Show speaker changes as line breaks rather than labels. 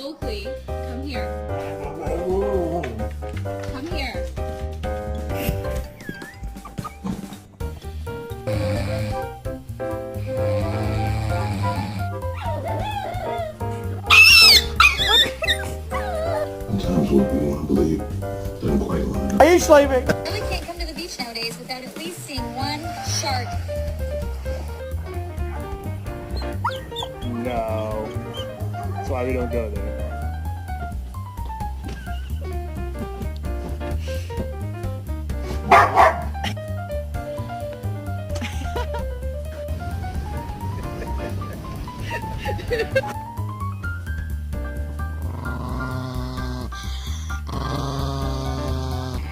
Oakley, come here. Come here.
Sometimes what we want to believe doesn't quite line up.
Are you slaving?
Really can't come to the beach nowadays without at least seeing one shark.
No. That's why we don't go there.